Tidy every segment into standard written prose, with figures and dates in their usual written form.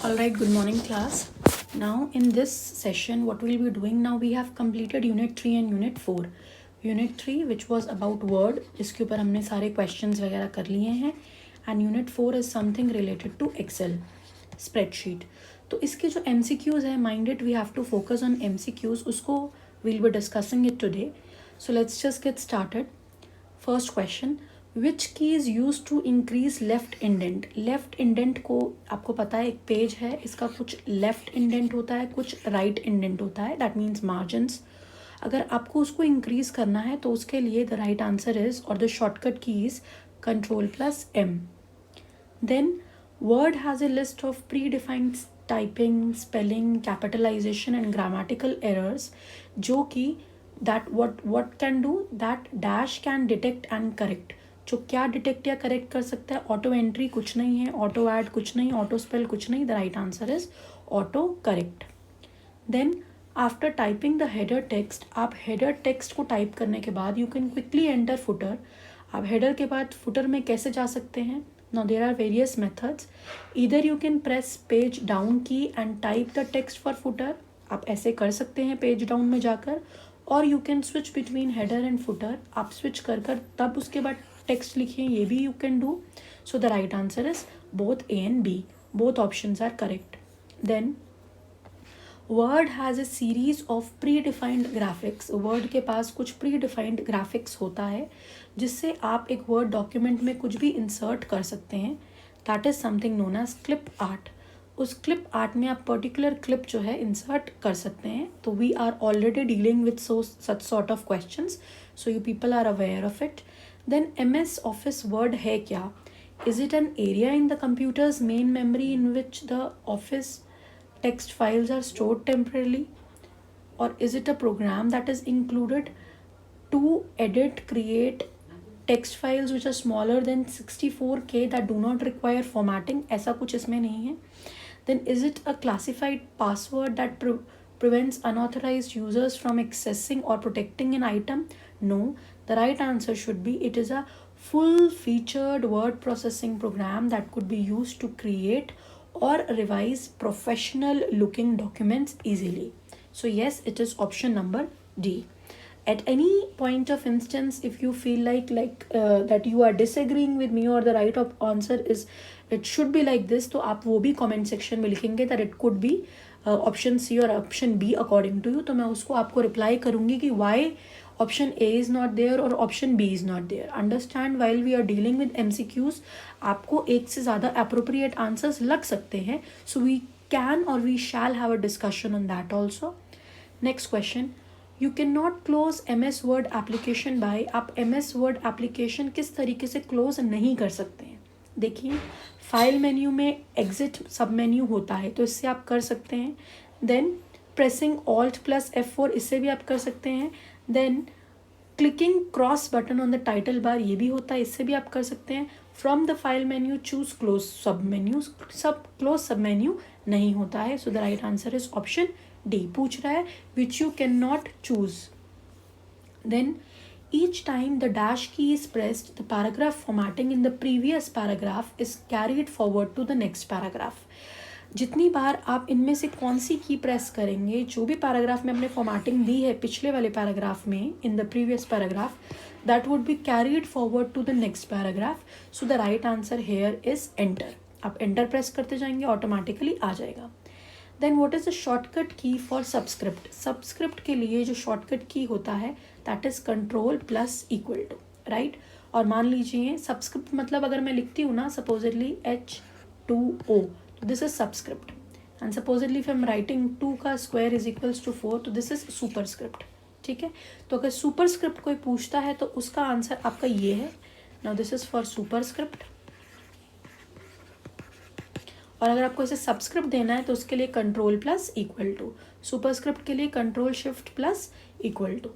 All right, good morning, class. Now, in this session, what we'll be doing now, we have completed Unit 3 and Unit 4. Unit 3, which was about word, इसके ऊपर हमने सारे questions वगैरह कर लिए हैं. And Unit 4 is something related to Excel, spreadsheet. तो इसके जो MCQs है, mind it, we have to focus on MCQs. उसको we'll be discussing it today. So let's just get started. First question. Which key is used to increase left indent? Left indent को आपको पता है एक page है, इसका कुछ left indent होता है, कुछ right indent होता है. That means margins. अगर आपको उसको increase करना है तो उसके लिए the right answer is or the shortcut key is Control plus M. Then Word has a list of predefined typing, spelling, capitalization and grammatical errors जो कि that what can do that dash can detect and correct. जो क्या detect या correct कर सकता है? Auto entry कुछ नहीं है, ऑटो ऐड कुछ नहीं, ऑटो स्पेल कुछ नहीं. The right answer is auto correct. Then after typing the header text, आप हेडर टेक्स्ट को टाइप करने के बाद you can quickly enter footer. आप हेडर के बाद फुटर में कैसे जा सकते हैं? Now there are various methods. Either you can press page down key and type the text for footer. आप ऐसे कर सकते हैं पेज डाउन में जाकर, और you can switch between header and footer. आप स्विच कर तब उसके बाद टेक्स्ट लिखिए, ये भी you can do. So the right answer is both A and B. Both options are correct. Then Word has a series of predefined graphics. Word के पास कुछ प्री डिफाइंड ग्राफिक्स होता है जिससे आप एक वर्ड डॉक्यूमेंट में कुछ भी इंसर्ट कर सकते हैं. That is something known as clip art. उस क्लिप आर्ट में आप पर्टिकुलर क्लिप जो है इंसर्ट कर सकते हैं. तो we are already dealing with such sort of questions, so you people are aware of it. Then MS Office Word है क्या? Is it an area in the computer's main memory in which the Office text files are stored temporarily? Or is it a program that is included to edit, create text files which are smaller than 64K that do not require formatting? ऐसा कुछ इसमें नहीं है. Then is it a classified password that prevents unauthorized users from accessing or protecting an item? No. The right answer should be it is a full-featured word processing program that could be used to create or revise professional-looking documents easily. So yes, it is option number D. At any point of instance, if you feel like that you are disagreeing with me or the right answer is it should be like this, तो आप वो भी comment section में लिखेंगे that it could be option C or option B according to you. तो मैं उसको आपको reply करूँगी कि why option A is not there or option B is not there. Understand, while we are dealing with MCQs, आपको एक से ज़्यादा appropriate answers लग सकते हैं. So we can or we shall have a discussion on that also. Next question. You cannot close MS Word application by. आप MS Word application किस तरीके से close नहीं कर सकते हैं? देखिए, फाइल मेन्यू में exit सब मेन्यू होता है, तो इससे आप कर सकते हैं. Then pressing Alt plus F4, इससे भी आप कर सकते हैं. Then clicking cross button on the title bar, ये भी होता है, इससे भी आप कर सकते हैं. From the file menu choose close sub menu, sub close sub menu नहीं होता है. So the right answer is option D. पूछ रहा है which you can not choose. Then each time the dash key is pressed, the paragraph formatting in the previous paragraph is carried forward to the next paragraph. जितनी बार आप इनमें से कौन सी की प्रेस करेंगे, जो भी पैराग्राफ में हमने फॉर्मेटिंग दी है पिछले वाले पैराग्राफ में in the previous paragraph, that would be carried forward to the next paragraph. So the right answer here is enter. आप एंटर प्रेस करते जाएंगे, ऑटोमेटिकली आ जाएगा. Then what is the shortcut key for subscript? Subscript के लिए जो shortcut key होता है that is control plus equal to, right. और मान लीजिए सबस्क्रिप्ट मतलब अगर मैं लिखती हूँ ना supposedly H2O, this is subscript, and supposedly if I'm writing 2 का square is equals to 4, तो this is superscript. ठीक है, तो अगर superscript कोई पूछता है तो उसका आंसर आपका ये है. now this is for superscript. और अगर आपको इसे सबस्क्रिप्ट देना है तो उसके लिए control plus equal to. Superscript के लिए control shift plus equal to.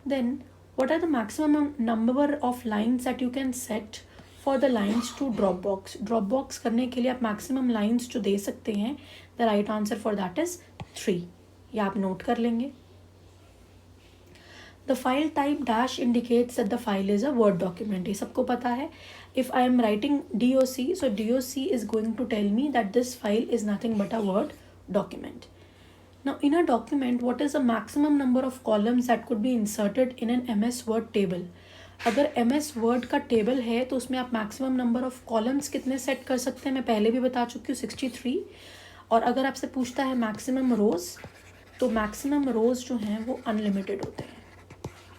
Then what are the maximum number of lines that you can set for the lines to drop box? Drop box करने के लिए आप मैक्सिमम लाइन्स जो दे सकते हैं, the right answer for that is 3. ये आप note कर लेंगे. The file type dash indicates that the file is a word document, ये सबको पता है. If I am writing DOC, so DOC is going to tell me that this file is nothing but a word document. Now in a document, what is the maximum number of columns that could be inserted in an MS Word table? अगर MS Word का table है तो उसमें आप maximum number of columns कितने set कर सकते हैं, मैं पहले भी बता चुकी हूँ 63. और अगर आपसे पूछता है मैक्सिमम रोज, तो मैक्सिमम रोज जो हैं वो अनलिमिटेड होते हैं.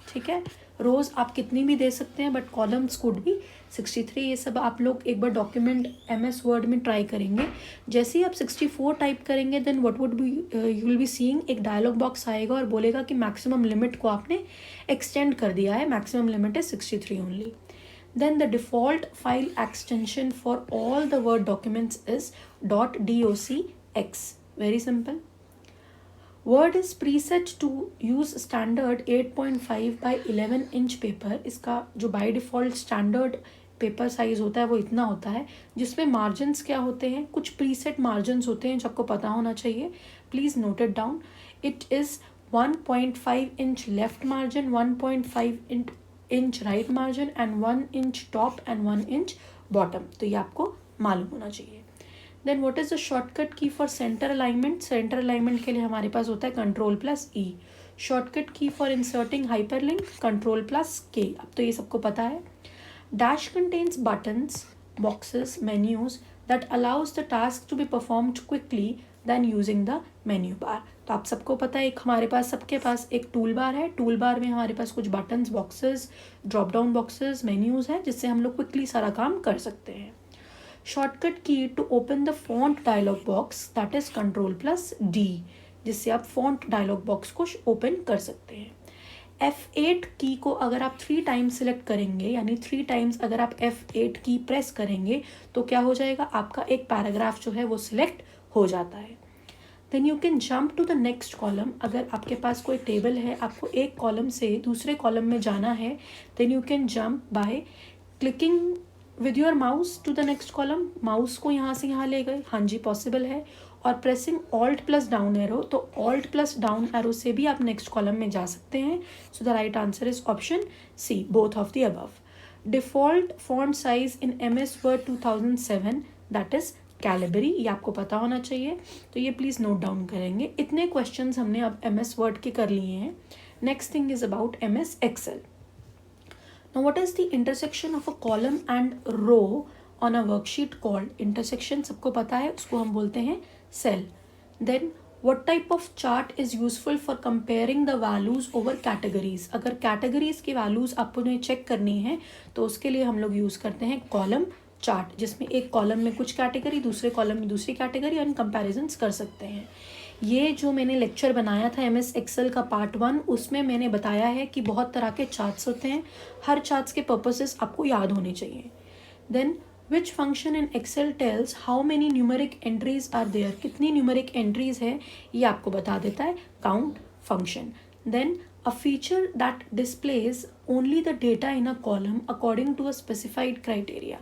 ठीक है, रोज आप कितनी भी दे सकते हैं, बट कॉलम्स कुड भी 63. ये सब आप लोग एक बार डॉक्यूमेंट MS Word में ट्राई करेंगे. जैसे ही आप 64 टाइप करेंगे, then what would be, you will be seeing एक डायलॉग बॉक्स आएगा और बोलेगा कि मैक्सिमम लिमिट को आपने एक्सटेंड कर दिया है, मैक्सिमम लिमिट है 63 only. Then the default file extension for all the Word documents is .docx. Very simple. Word is preset to use standard 8.5 by 11 inch paper. इसका जो by default standard paper size होता है वो इतना होता है, जिसमें मार्जिन्स क्या होते हैं, कुछ प्रीसेट मार्जिन्स होते हैं जो आपको पता होना चाहिए. Please note it down. It is 1.5 inch left margin, 1.5 inch right margin and 1 inch top and 1 inch bottom. तो ये आपको मालूम होना चाहिए. Then what is the shortcut key for centre alignment? Centre alignment के लिए हमारे पास होता है Ctrl+E. Shortcut key for inserting hyperlink Ctrl+K. अब तो ये सबको पता है. Dash contains buttons, boxes, menus that allows the task to be performed quickly than using the menu bar. तो आप सबको पता है, एक हमारे पास सबके पास एक टूल बार है. टूल बार में हमारे पास कुछ buttons, boxes, drop down boxes, menus हैं जिससे हम लोग क्विकली सारा काम कर सकते हैं. Shortcut key to open the font dialog box, that is Ctrl+D, जिससे आप फॉन्ट डायलॉग बॉक्स को ओपन कर सकते हैं. F8 की को अगर आप 3 टाइम्स सिलेक्ट करेंगे, यानी 3 टाइम्स अगर आप F8 की प्रेस करेंगे तो क्या हो जाएगा, आपका एक पैराग्राफ जो है वो सिलेक्ट हो जाता है. Then you can jump to the next column. अगर आपके पास कोई टेबल है, आपको एक कॉलम से दूसरे कॉलम में जाना है, then you can jump by clicking with your mouse to the next column. Mouse को यहाँ से यहाँ ले गए, हाँ जी पॉसिबल है. और प्रेसिंग Alt+डाउन एरो, तो Alt+डाउन एरो से भी आप नेक्स्ट कॉलम में जा सकते हैं. सो the right answer is option C, both of the above. Default font size in MS Word 2007, that is Calibri. ये आपको पता होना चाहिए, तो ये प्लीज़ नोट डाउन करेंगे. इतने क्वेश्चंस हमने अब MS Word के कर लिए हैं. Next thing is about MS Excel. Now what is the intersection of a column and row on a worksheet called? Intersection सबको पता है, उसको हम बोलते हैं cell. Then what type of chart is useful for comparing the values over categories? अगर categories की values आपको उन्हें चेक करनी है तो उसके लिए हम लोग यूज़ करते हैं column chart, जिसमें एक कॉलम में कुछ कैटेगरी, दूसरे कॉलम में दूसरी कैटेगरी, और कंपैरिजन्स कर सकते हैं. ये जो मैंने लेक्चर बनाया था MS Excel का पार्ट 1, उसमें मैंने बताया है कि बहुत तरह के चार्ट्स होते हैं. हर चार्ट्स के पर्पसेस आपको याद होने चाहिए. Then which function in Excel tells how many numeric entries are there? कितनी न्यूमेरिक एंट्रीज है ये आपको बता देता है count function. Then a feature that displays only the data in a column according to a specified criteria.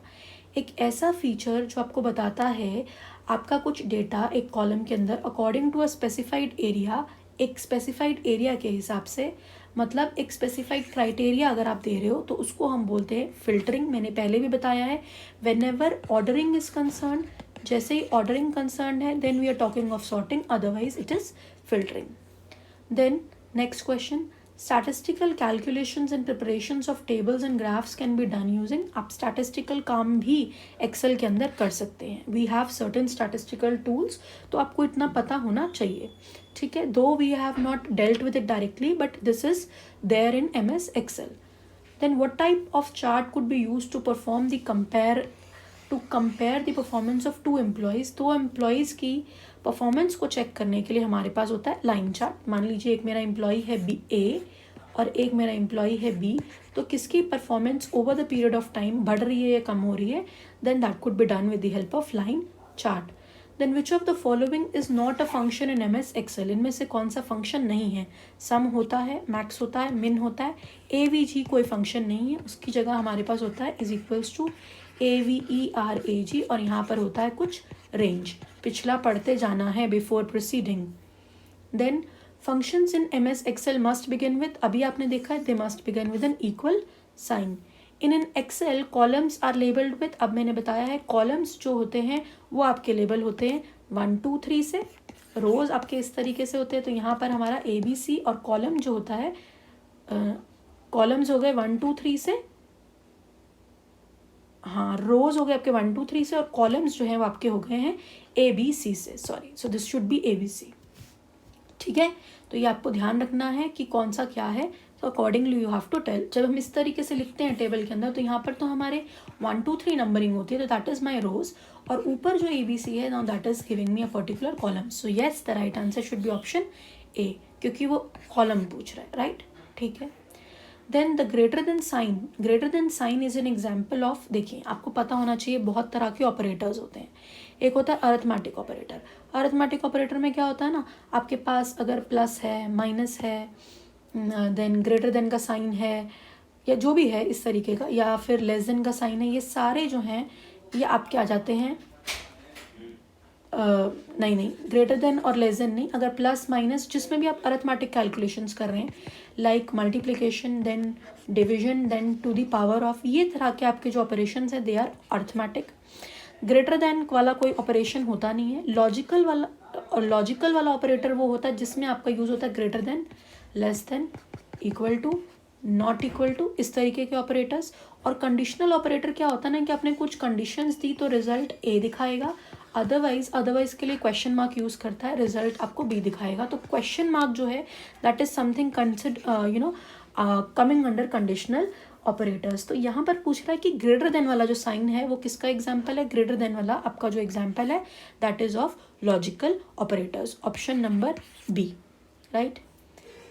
एक ऐसा feature जो आपको बताता है आपका कुछ डेटा एक कॉलम के अंदर according to a specified area, एक स्पेसिफाइड एरिया के हिसाब से, मतलब एक स्पेसिफाइड क्राइटेरिया अगर आप दे रहे हो तो उसको हम बोलते हैं फिल्टरिंग. मैंने पहले भी बताया है, व्हेनेवर ऑर्डरिंग इज कंसर्न, जैसे ही ऑर्डरिंग कंसर्न है then we are talking of sorting, otherwise it is filtering. Then next question, statistical calculations and preparations of tables and graphs can be done using. आप statistical काम भी Excel के अंदर कर सकते हैं. We have certain statistical tools, तो आपको इतना पता होना चाहिए. ठीक है, though we have not dealt with it directly, but this is there in MS Excel. Then what type of chart could be use to perform the compare the performance of 2 employees. 2 employees की performance को check करने के लिए हमारे पास होता है line chart. मान लीजिए एक मेरा एम्प्लॉय है A और एक मेरा एम्प्लॉय है B, तो किसकी performance over the period of time बढ़ रही है या कम हो रही है, then that could be done with the help of line chart. Then which of the following is not a function in MS Excel. इनमें से कौन सा फंक्शन नहीं है? सम होता है, मैक्स होता है, मिन होता है. AVG कोई फंक्शन नहीं है, उसकी जगह हमारे पास होता है इज इक्वल्स टू AVERAG, और यहाँ पर होता है कुछ रेंज. पिछला पढ़ते जाना है before proceeding. Then functions in MS Excel must begin with, अभी आपने देखा है, they must begin with an equal sign. In an Excel columns are labelled with, अब मैंने बताया है कॉलम्स जो होते हैं वो आपके लेबल होते हैं 1 2 3 से, रोज आपके इस तरीके से होते हैं. तो यहाँ पर हमारा ABC और कॉलम जो होता है, कॉलम्स हो गए 1 2 3 से, हाँ रोज हो गए आपके 1 2 3 से, और कॉलम्स जो हैं वो आपके हो गए हैं ABC से. Sorry, so this should be ABC. ठीक है, तो ये आपको ध्यान रखना है कि कौन सा क्या है. तो accordingly you have to tell. जब हम इस तरीके से लिखते हैं टेबल के अंदर, तो यहाँ पर तो हमारे 1 2 3 नंबरिंग होती है, तो दैट इज माई रोज, और ऊपर जो ABC है now that is giving me a particular column. So yes, the right answer should be option A, क्योंकि वो कॉलम पूछ रहा है. राइट, ठीक है. Then the greater than sign, greater than sign is an example of, देखिए आपको पता होना चाहिए बहुत तरह के ऑपरेटर्स होते हैं. एक होता है अरिथमेटिक ऑपरेटर. अरिथमेटिक ऑपरेटर में क्या होता है ना, आपके पास अगर प्लस है, माइनस है, देन ग्रेटर देन का साइन है, या जो भी है इस तरीके का, या फिर लेस देन का साइन है, ये सारे जो हैं ये आपके आ जाते हैं. नहीं, ग्रेटर देन और लेस देन नहीं, अगर प्लस माइनस जिसमें भी आप अरिथमेटिक कैलकुलेशंस कर रहे हैं, like multiplication, then division, then to the power of, ये तरह के आपके जो ऑपरेशंस हैं they are arithmetic. Greater than वाला कोई ऑपरेशन होता नहीं है. लॉजिकल वाला ऑपरेटर वो होता है जिसमें आपका यूज होता है greater than, less than, equal to, not equal to, इस तरीके के ऑपरेटर्स. और कंडीशनल ऑपरेटर क्या होता है ना, कि आपने कुछ कंडीशंस दी तो रिजल्ट A दिखाएगा, अदरवाइज के लिए क्वेश्चन मार्क यूज करता है, रिजल्ट आपको B दिखाएगा. तो क्वेश्चन मार्क जो है that is something consider coming under conditional operators. तो यहाँ पर पूछ रहा है कि ग्रेटर देन वाला जो साइन है वो किसका एग्जाम्पल है. ग्रेटर देन वाला आपका जो एग्जाम्पल है that is of logical operators, option number B. Right.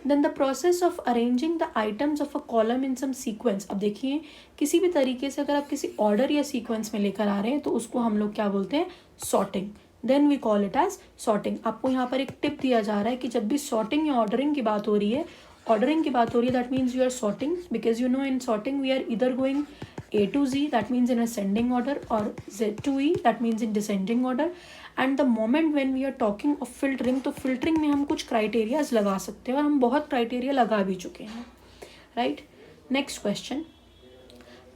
Then the process of arranging the items of a column in some sequence. अब देखिए किसी भी तरीके से अगर आप किसी ऑर्डर या सीक्वेंस में लेकर आ रहे हैं तो उसको हम लोग क्या बोलते हैं, sorting. Then we call it as sorting. आपको यहाँ पर एक टिप दिया जा रहा है कि जब भी सॉर्टिंग या ऑर्डरिंग की बात हो रही है, that means you are sorting, because you know in sorting we are इधर going A to Z, that means in ascending order, or Z to E, that means in descending order. And the moment when we are talking of filtering, तो filtering में हम कुछ criterias लगा सकते हैं, और हम बहुत criteria लगा भी चुके हैं. Right? Next question.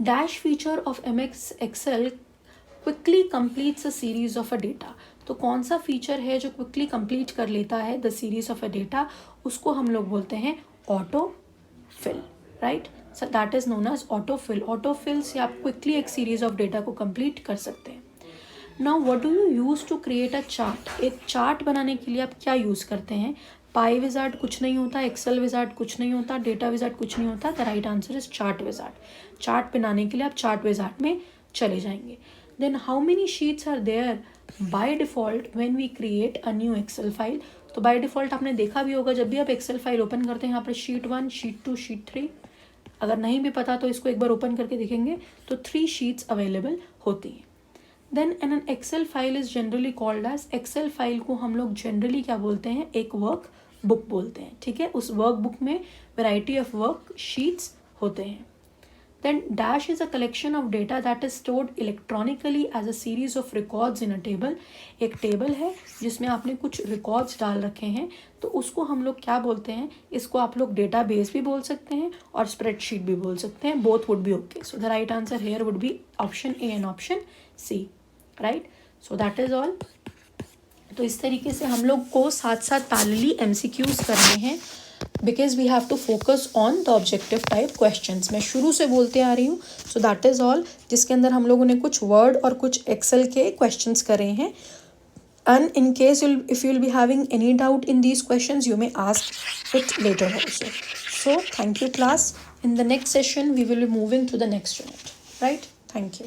Dash feature of MS Excel quickly completes a series of a data. तो कौन सा फीचर है जो क्विकली कंप्लीट कर लेता है the series of a data, उसको हम लोग बोलते हैं auto fill. Right, so that is known as auto fill. Auto fill से आप क्विकली एक सीरीज ऑफ डेटा को कंप्लीट कर सकते हैं. Now what do you use to create a chart. एक चार्ट बनाने के लिए आप क्या यूज करते हैं. पाई विजार्ड कुछ नहीं होता, एक्सेल विजार्ड कुछ नहीं होता, डेटा विजार्ड कुछ नहीं होता. The right answer is chart wizard. Chart बनाने के लिए आप चार्ट विजार्ड में चले जाएंगे. Then how many sheets are there by default when we create a new Excel file. तो बाय डिफॉल्ट आपने देखा भी होगा जब भी आप एक्सेल फाइल ओपन करते हैं यहाँ पर शीट 1, शीट 2, शीट 3. अगर नहीं भी पता तो इसको एक बार ओपन करके देखेंगे तो 3 शीट्स अवेलेबल होती हैं. Then an Excel file is generally called as, Excel file को हम लोग जनरली क्या बोलते हैं, एक वर्क बुक बोलते हैं. ठीक है, उस वर्क बुक में वैरायटी ऑफ वर्क शीट्स होते हैं. Then dash is a collection of data that is stored electronically as a series of records in a table. एक टेबल है जिसमें आपने कुछ रिकॉर्ड्स डाल रखे हैं, तो उसको हम लोग क्या बोलते हैं, इसको आप लोग डेटाबेस भी बोल सकते हैं और स्प्रेडशीट भी बोल सकते हैं. Both would be okay. So the right answer here would be option A and option C. Right, so that is all. तो इस तरीके से हम लोग को साथ साथ पैरेलली MCQs करने हैं, because we have to focus on the objective type questions. मैं शुरू से बोलते आ रही हूँ. सो दैट इज ऑल, जिसके अंदर हम लोगों ने कुछ वर्ड और कुछ एक्सेल के क्वेश्चंस करे हैं. And in case if you will be having any doubt in these questions you may ask it later also. So thank you class. In the next session we will be moving to the next unit. Right, thank you.